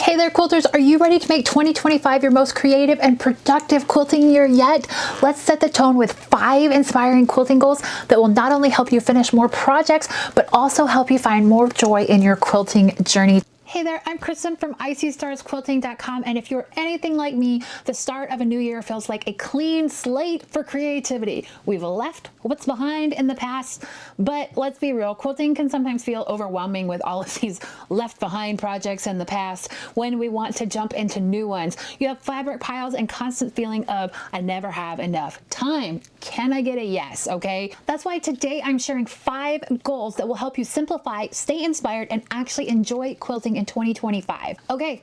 Hey there, quilters. Are you ready to make 2025 your most creative and productive quilting year yet? Let's set the tone with 5 inspiring quilting goals that will not only help you finish more projects, but also help you find more joy in your quilting journey. Hey there, I'm Kristen from ISeeStarsQuilting.com, and if you're anything like me, the start of a new year feels like a clean slate for creativity. We've left what's behind in the past, but let's be real, quilting can sometimes feel overwhelming with all of these left behind projects in the past when we want to jump into new ones. You have fabric piles and constant feeling of, I never have enough time. Can I get a yes? Okay, that's why today I'm sharing 5 goals that will help you simplify, stay inspired, and actually enjoy quilting in 2025. Okay,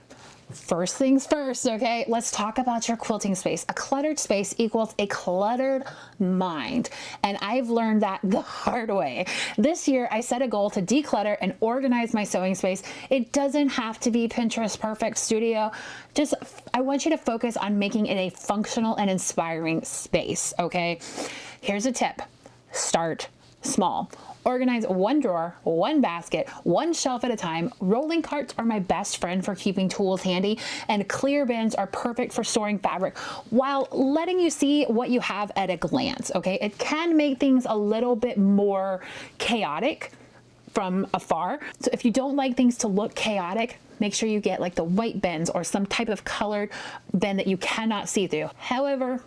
first things first, okay? Let's talk about your quilting space. A cluttered space equals a cluttered mind. And I've learned that the hard way. This year, I set a goal to declutter and organize my sewing space. It doesn't have to be Pinterest perfect studio. I want you to focus on making it a functional and inspiring space, okay? Here's a tip. Start small. Organize one drawer, one basket, one shelf at a time. Rolling carts are my best friend for keeping tools handy, and clear bins are perfect for storing fabric while letting you see what you have at a glance, okay? It can make things a little bit more chaotic from afar. So if you don't like things to look chaotic, make sure you get like the white bins or some type of colored bin that you cannot see through. However,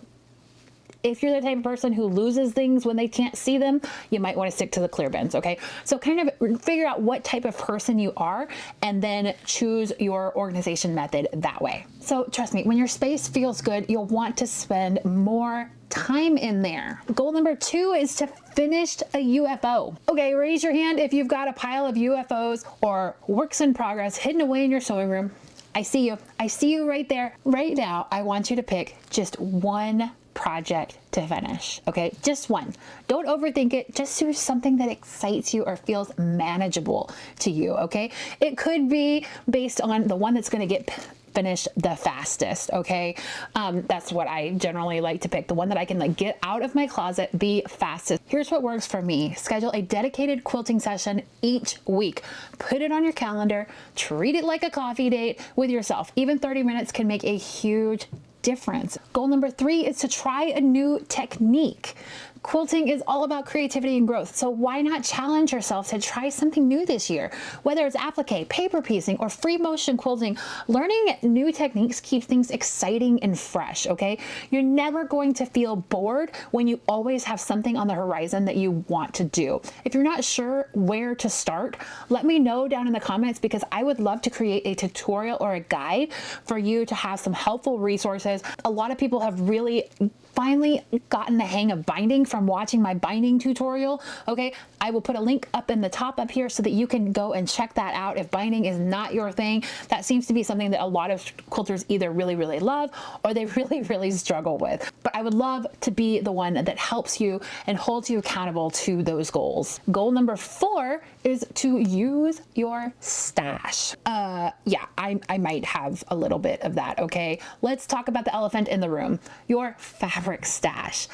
if you're the type of person who loses things when they can't see them, you might want to stick to the clear bins, okay? So kind of figure out what type of person you are and then choose your organization method that way. So trust me, when your space feels good, you'll want to spend more time in there. Goal number 2 is to finish a UFO. Okay, raise your hand if you've got a pile of UFOs or works in progress hidden away in your sewing room. I see you. I see you right there. Right now, I want you to pick just one project to finish, okay? Just one. Don't overthink it. Just do something that excites you or feels manageable to you, okay? It could be based on the one that's going to get finished the fastest, okay? That's what I generally like to pick, the one that I can like get out of my closet, be fastest. Here's what works for me. Schedule a dedicated quilting session each week. Put it on your calendar. Treat it like a coffee date with yourself. Even 30 minutes can make a huge difference. Goal number 3 is to try a new technique. Quilting is all about creativity and growth, so why not challenge yourself to try something new this year? Whether it's applique, paper piecing, or free motion quilting, learning new techniques keeps things exciting and fresh, okay? You're never going to feel bored when you always have something on the horizon that you want to do. If you're not sure where to start, let me know down in the comments because I would love to create a tutorial or a guide for you to have some helpful resources. A lot of people have really finally gotten the hang of binding from watching my binding tutorial, okay? I will put a link up in the top up here so that you can go and check that out if binding is not your thing. That seems to be something that a lot of quilters either really, really love or they really, really struggle with. But I would love to be the one that helps you and holds you accountable to those goals. Goal number 4 is to use your stash. Yeah, I might have a little bit of that, okay? Let's talk about the elephant in the room, your fabric stash.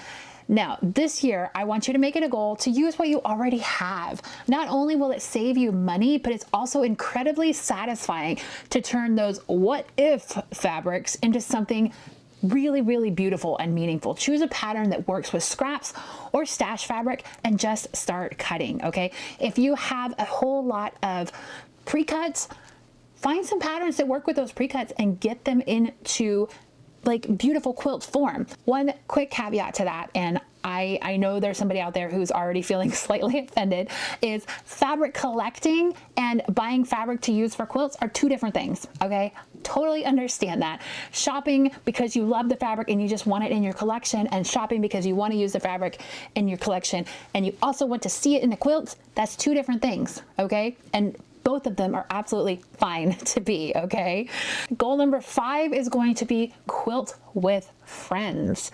Now, this year, I want you to make it a goal to use what you already have. Not only will it save you money, but it's also incredibly satisfying to turn those what if fabrics into something really, really beautiful and meaningful. Choose a pattern that works with scraps or stash fabric and just start cutting, okay? If you have a whole lot of pre-cuts, find some patterns that work with those pre-cuts and get them into like beautiful quilt form. One quick caveat to that, and I know there's somebody out there who's already feeling slightly offended, is fabric collecting and buying fabric to use for quilts are 2 different things, okay? Totally understand that. Shopping because you love the fabric and you just want it in your collection, and shopping because you want to use the fabric in your collection and you also want to see it in the quilts, that's 2 different things, okay? And both of them are absolutely fine to be, okay? Goal number 5 is going to be quilt with friends.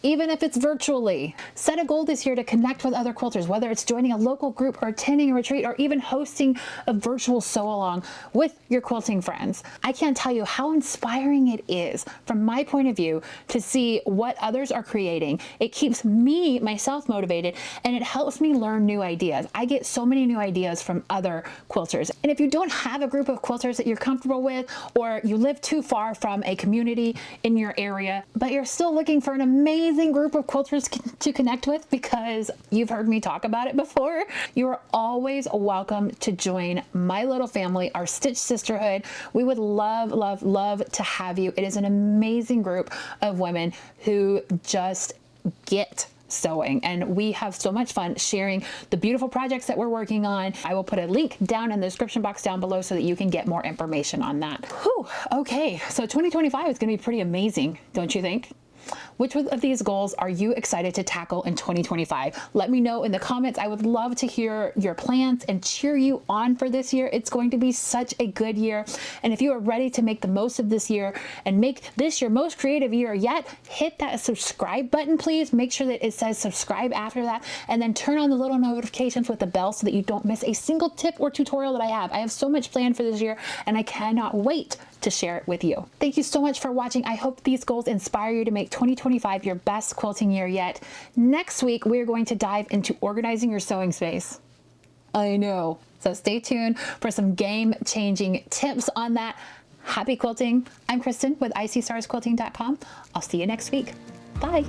even if it's virtually. Set a goal this year to connect with other quilters, whether it's joining a local group or attending a retreat or even hosting a virtual sew along with your quilting friends. I can't tell you how inspiring it is from my point of view to see what others are creating. It keeps me, myself, motivated, and it helps me learn new ideas. I get so many new ideas from other quilters. And if you don't have a group of quilters that you're comfortable with, or you live too far from a community in your area, but you're still looking for an amazing group of quilters to connect with because you've heard me talk about it before, you are always welcome to join my little family, our Stitch Sisterhood. We would love, love, love to have you. It is an amazing group of women who just get sewing, and we have so much fun sharing the beautiful projects that we're working on. I will put a link down in the description box down below so that you can get more information on that. Whew, okay, so 2025 is going to be pretty amazing, don't you think? Which of these goals are you excited to tackle in 2025? Let me know in the comments. I would love to hear your plans and cheer you on for this year. It's going to be such a good year. And if you are ready to make the most of this year and make this your most creative year yet, hit that subscribe button, please. Make sure that it says subscribe after that, and then turn on the little notifications with the bell so that you don't miss a single tip or tutorial that I have. I have so much planned for this year, and I cannot wait to share it with you. Thank you so much for watching. I hope these goals inspire you to make 2025 your best quilting year yet. Next week, we're going to dive into organizing your sewing space. I know. So stay tuned for some game-changing tips on that. Happy quilting. I'm Kristen with ISeeStarsQuilting.com. I'll see you next week. Bye.